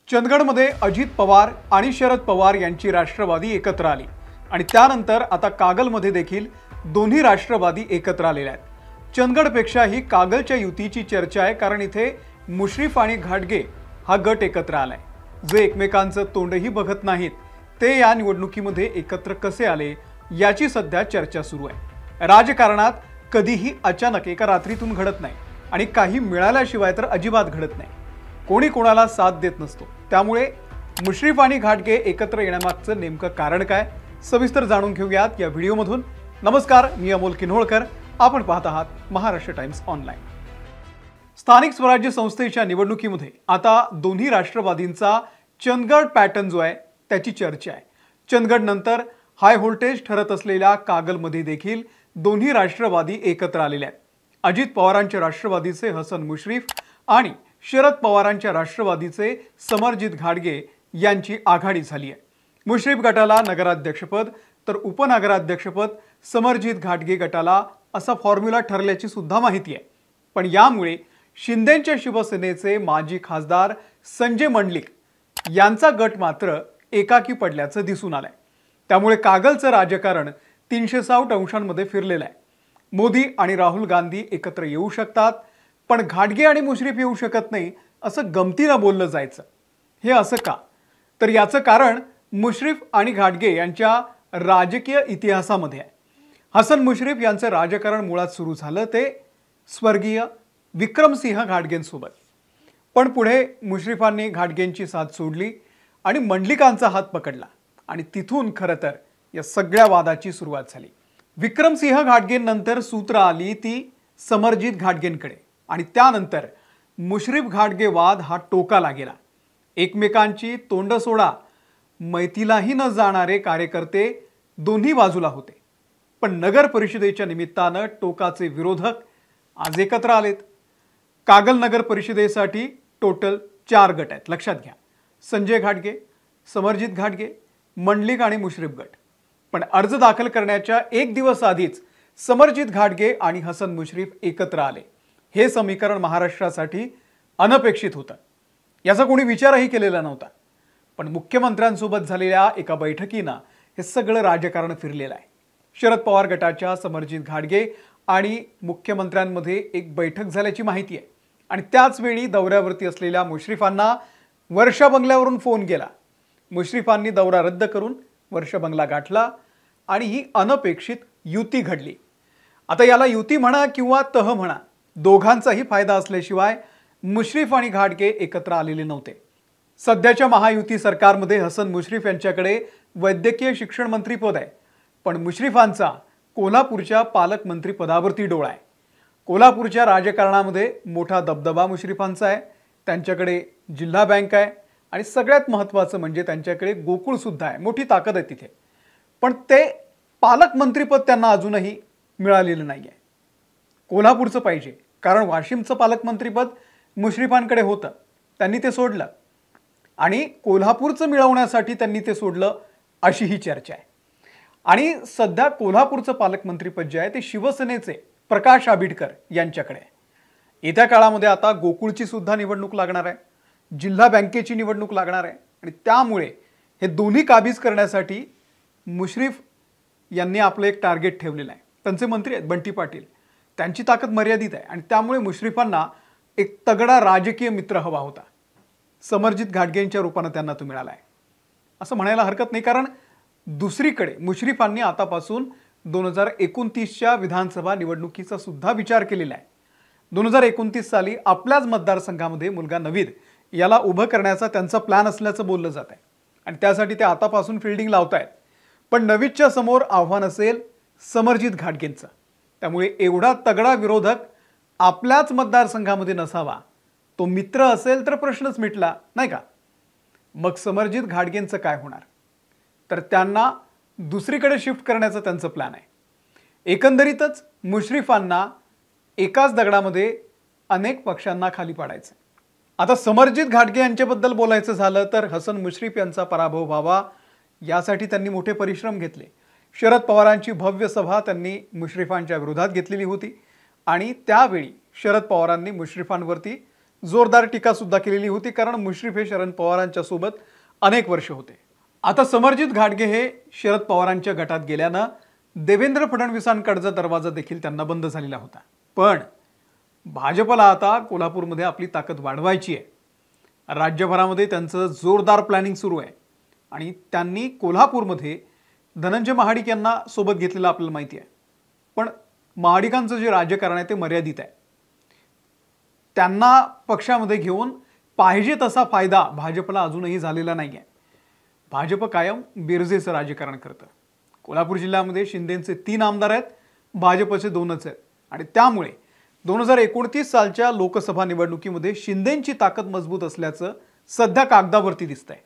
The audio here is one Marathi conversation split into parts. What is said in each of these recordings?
चंदगडमध्ये अजित पवार आणि शरद पवार यांची राष्ट्रवादी एकत्र आली आणि त्यानंतर आता कागलमध्ये देखील दोन्ही राष्ट्रवादी एकत्र आलेले आहेत। चंदगडपेक्षाही कागलच्या युतीची चर्चा आहे, कारण इथे मुश्रीफ आणि घाटगे हा गट एकत्र आलाय। जे एकमेकांचं तोंडही बघत नाहीत ते या निवडणुकीमध्ये एकत्र कसे आले याची सध्या चर्चा सुरू आहे। राजकारणात कधीही अचानक एका रात्रीतून घडत नाही आणि काही मिळाल्याशिवाय तर अजिबात घडत नाही। कोणी कोणाला साथ देत नसतो, त्यामुळे मुश्रीफ आणि घाटगे एकत्र येण्यामागचं नेमकं कारण काय सविस्तर जाणून घेऊयात या व्हिडिओमधून। नमस्कार, मी अमोल किन्होळकर, आपण पाहत आहात महाराष्ट्र टाइम्स ऑनलाइन। स्थानिक स्वराज्य संस्थेच्या निवडणुकीमध्ये आता दोन्ही राष्ट्रवादींचा चंदगड पॅटर्न जो आहे त्याची चर्चा आहे। चंदगड नंतर हाय व्होल्टेज ठरत असलेल्या कागलमध्ये देखील दोन्ही राष्ट्रवादी एकत्र आलेले आहेत। अजित पवारांच्या राष्ट्रवादीचे हसन मुश्रीफ आणि शरद पवारांच्या राष्ट्रवादीचे समरजित घाटगे यांची आघाडी झाली आहे। मुश्रीफ गटाला नगराध्यक्षपद तर उपनगराध्यक्षपद समरजित घाटगे गटाला असा फॉर्म्युला ठरल्याची सुद्धा माहिती आहे। पण यामुळे शिंदेच्या शिवसेनेचे माजी खासदार संजय मंडलिक यांचा गट मात्र एकाकी पडल्याचं दिसून आलंय। त्यामुळे कागलचं राजकारण 360 अंशांमध्ये फिरलेलं आहे। मोदी आणि राहुल गांधी एकत्र येऊ शकतात, पण घाटगे आणि मुश्रीफ येऊ शकत नाही असं गमतीनं बोललं जायचं। हे असं का? तर याचं कारण मुश्रीफ आणि घाटगे यांच्या राजकीय इतिहासामध्ये आहे। हसन मुश्रीफ यांचं राजकारण मुळात सुरू झालं ते स्वर्गीय विक्रमसिंह घाटगेंसोबत, पण पुढे मुश्रीफांनी घाटगेंची साथ सोडली आणि मंडलिकांचा हात पकडला आणि तिथून खरं तर या सगळ्या वादाची सुरुवात झाली। विक्रमसिंह घाटगेंनंतर सूत्र आली ती समरजित घाटगेंकडे आणि त्यानंतर मुश्रीफ घाटगे वाद हा टोकाला गेला। एकमेकांची तोंड सोडा मैतीलाही न जाणारे कार्यकर्ते दोन्ही बाजूला होते, पण नगर परिषदेच्या निमित्तानं टोकाचे विरोधक आज एकत्र आलेत। कागल नगर परिषदेसाठी टोटल 4 गट आहेत, लक्षात घ्या। संजय घाटगे, समरजित घाटगे, मंडलिक आणि मुश्रीफ गट। पण अर्ज दाखल करण्याच्या 1 दिवस आधीच समरजित घाटगे आणि हसन मुश्रीफ एकत्र आले। हे समीकरण महाराष्ट्रासाठी अनपेक्षित होतं, याचा कोणी विचारही केलेला नव्हता। पण मुख्यमंत्र्यांसोबत झालेल्या एका बैठकीनं हे सगळं राजकारण फिरलेलं आहे। शरद पवार गटाच्या समरजित घाटगे आणि मुख्यमंत्र्यांमध्ये एक बैठक झाल्याची माहिती आहे आणि त्याच वेळी दौऱ्यावरती असलेल्या मुश्रीफांना वर्षा बंगल्यावरून फोन गेला। मुश्रीफांनी दौरा रद्द करून वर्षा बंगला गाठला आणि ही अनपेक्षित युती घडली। आता याला युती म्हणा किंवा तह म्हणा, दोघांचाही फायदा असल्याशिवाय मुश्रीफ आणि घाटगे एकत्र आलेले नव्हते। सध्याच्या महायुती सरकारमध्ये हसन मुश्रीफ यांच्याकडे वैद्यकीय शिक्षण मंत्री पद आहे, पण मुश्रीफांचा कोल्हापूरच्या पालकमंत्री पदावरती डोळा आहे। कोल्हापूरच्या राजकारणामध्ये मोठा दबदबा मुश्रीफांचा आहे। त्यांच्याकडे जिल्हा बँक आहे आणि सगळ्यात महत्त्वाचं म्हणजे त्यांच्याकडे गोकुळ सुद्धा आहे, मोठी ताकद आहे तिथे। पण ते पालकमंत्रीपद त्यांना अजूनही मिळालेलं नाहीये। कोल्हापूरचं पाहिजे, कारण वाशिमचं पालकमंत्रीपद मुश्रीफांकडे होतं, त्यांनी ते सोडलं आणि कोल्हापूरचं मिळवण्यासाठी त्यांनी ते सोडलं अशी ही चर्चा आहे। आणि सध्या कोल्हापूरचं पालकमंत्रीपद जे आहे ते शिवसेनेचे प्रकाश आंबेडकर यांच्याकडे आहे। येत्या काळामध्ये आता गोकुळची सुद्धा निवडणूक लागणार आहे, जिल्हा बँकेची निवडणूक लागणार आहे आणि त्यामुळे हे दोन्ही काबीज करण्यासाठी मुश्रीफ यांनी आपलं एक टार्गेट ठेवलेलं आहे। त्यांचे मंत्री आहेत बंटी पाटील, त्यांची ताकद मर्यादित आहे आणि त्यामुळे मुश्रीफांना एक तगडा राजकीय मित्र हवा होता। समरजित घाटगेंच्या रूपाने त्यांना तो मिळाला आहे असं म्हणायला हरकत नाही, कारण दुसरीकडे मुश्रीफांनी आतापासून 2029च्या विधानसभा निवडणुकीचा सुद्धा विचार केलेला आहे। 2029 साली आपल्याच मतदारसंघामध्ये मुलगा नवीद याला उभं करण्याचा त्यांचा प्लॅन असल्याचं बोललं जात आहे आणि त्यासाठी ते आतापासून फील्डिंग लावतायत। पण नवीदच्या समोर आव्हान असेल समरजित घाटगेंचं, त्यामुळे एवढा तगडा विरोधक आपल्याच मतदारसंघामध्ये नसावा, तो मित्र असेल तर प्रश्नच मिटला नाही का। मग समरजित घाटगेंचं काय होणार? तर त्यांना दुसरीकडे शिफ्ट करण्याचा त्यांचा प्लॅन आहे। एकंदरीतच मुश्रीफांना एकाच दगडामध्ये अनेक पक्षांना खाली पाडायचं। आता समरजित घाटगे यांच्याबद्दल बोलायचं झालं तर हसन मुश्रीफ यांचा पराभव व्हावा यासाठी त्यांनी मोठे परिश्रम घेतले। शरद पवारांची भव्य सभा त्यांनी मुश्रीफांच्या विरोधात घेतलेली होती आणि त्यावेळी शरद पवारांनी मुश्रीफांवरती जोरदार टीका सुद्धा केलेली होती, कारण मुश्रीफ हे शरद पवारांच्या सोबत अनेक वर्ष होते. आता समरजित घाटगे हे शरद पवारांच्या गटात गेल्यानं देवेंद्र फडणवीसांकडचा दरवाजा देखील त्यांना बंद झालेला होता. पण भाजपला आता कोल्हापूरमध्ये आपली ताकद वाढवायची आहे. राज्यभरामध्ये त्यांचं जोरदार प्लॅनिंग सुरू आहे आणि त्यांनी कोल्हापूरमध्ये धनंजय महाडिक यांना सोबत घेतलेलं आपल्याला माहिती आहे. पण महाडिकांचं जे राजकारण आहे ते मर्यादित आहे. त्यांना पक्षामध्ये घेऊन पाहिजे तसा फायदा भाजपला अजूनही झालेला नाही आहे. भाजप कायम बिरजेचं राजकारण करतं. कोल्हापूर जिल्ह्यामध्ये शिंदेंचे 3 आमदार आहेत, भाजपचे 2च आहेत आणि त्यामुळे 2029 सालच्या लोकसभा निवडणुकीमध्ये शिंदेंची ताकद मजबूत असल्याचं सध्या कागदावरती दिसतंय.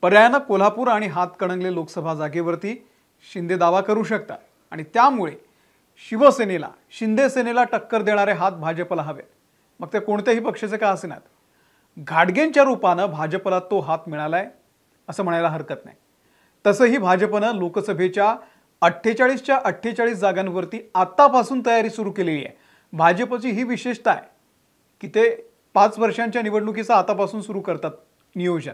पर्यायानं कोल्हापूर आणि हातकणंगले लोकसभा जागेवरती शिंदे दावा करू शकतात आणि त्यामुळे शिवसेनेला, शिंदे सेनेला टक्कर देणारे हात भाजपला हवेत. मग ते कोणत्याही पक्षाचे का असेनात. घाटगेंच्या रूपानं भाजपला तो हात मिळालाय असं म्हणायला हरकत नाही. तसंही भाजपनं लोकसभेच्या 48च्या 48 जागांवरती आतापासून तयारी सुरू केलेली आहे. भाजपची ही विशेषता आहे की ते 5 वर्षांच्या निवडणुकीचं आतापासून सुरू करतात नियोजन.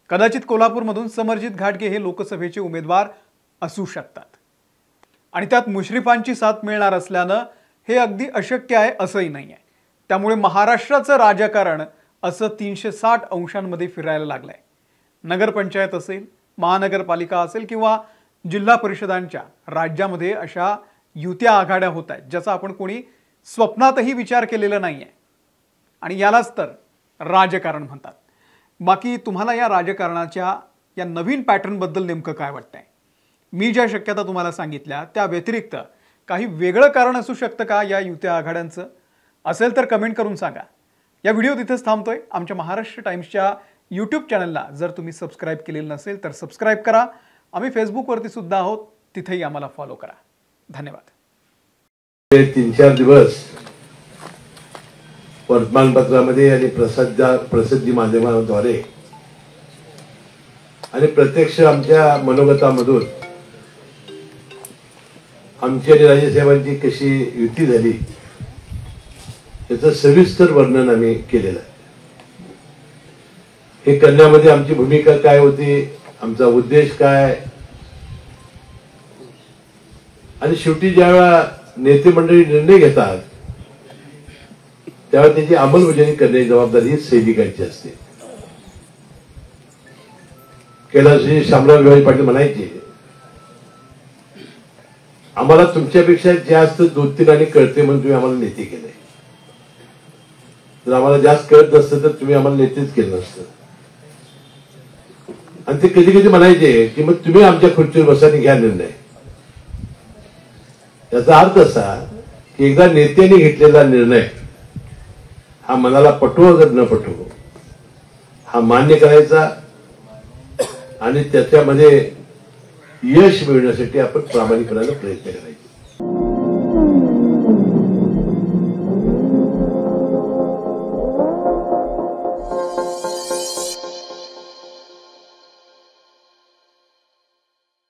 कदाचित कोल्हापूरमधून समरजित घाटगे हे लोकसभेचे उमेदवार असू शकतात आणि त्यात मुश्रीफांची साथ मिळणार असल्यानं हे अगदी अशक्य आहे असंही नाही आहे. त्यामुळे महाराष्ट्राचं राजकारण असं 360 अंशांमध्ये फिरायला लागलंय. नगरपंचायत असेल, महानगरपालिका असेल किंवा जिल्हा परिषदांच्या राज्यामध्ये अशा युत्या आघाड्या होत आहेत ज्याचा आपण कोणी स्वप्नातही विचार केलेला नाही आहे आणि यालाच तर राजकारण म्हणतात. बाकी तुम्हाला या राजकारणाच्या या नवीन पॅटर्नबद्दल नेमकं काय वाटतंय? मी ज्या शक्यता तुम्हाला सांगितल्या त्या व्यतिरिक्त काही वेगळं कारण असू शकतं का या युत्या आघाड्यांचं? असेल तर कमेंट करून सांगा. या व्हिडिओ तिथेच थांबतोय. आमच्या महाराष्ट्र टाइम्सच्या यूट्यूब चॅनलला जर तुम्ही सबस्क्राईब केलेलं नसेल तर सबस्क्राईब करा. आम्ही फेसबुकवरती सुद्धा आहोत, तिथेही आम्हाला फॉलो करा. धन्यवाद. 3-4 दिवस वर्तमानपत्रामध्ये आणि प्रसिद्धी माध्यमांद्वारे आणि प्रत्यक्ष आमच्या मनोगतामधून आमची आणि राजेसाहेबांची कशी युती झाली याचं सविस्तर वर्णन आम्ही केलेलं आहे. हे करण्यामध्ये आमची भूमिका काय होती, आमचा उद्देश काय, आणि शेवटी ज्यावेळा नेते मंडळी निर्णय घेतात त्यावेळेला त्याची अंमलबजावणी करण्याची जबाबदारी ही सैनिकांची असते. कैलासजी शामराव विवाही पाटील म्हणायचे, आम्हाला तुमच्यापेक्षा जास्त 2-3 आणि कळते म्हणून तुम्ही आम्हाला नेते केले. जर आम्हाला जास्त कळत नसतं तर तुम्ही आम्हाला नेतेच केलं नसतं. आणि ते कधी कधी म्हणायचे की मग तुम्ही आमच्या खुर्चीवर बसा आणि घ्या निर्णय. याचा अर्थ असा की एकदा नेत्याने घेतलेला निर्णय हा मनाला पटवो अगर न पटवो हा मान्य करायचा आणि त्याच्यामध्ये यश मिळवण्यासाठी आपण प्रामाणिकपणाने प्रयत्न करायचे.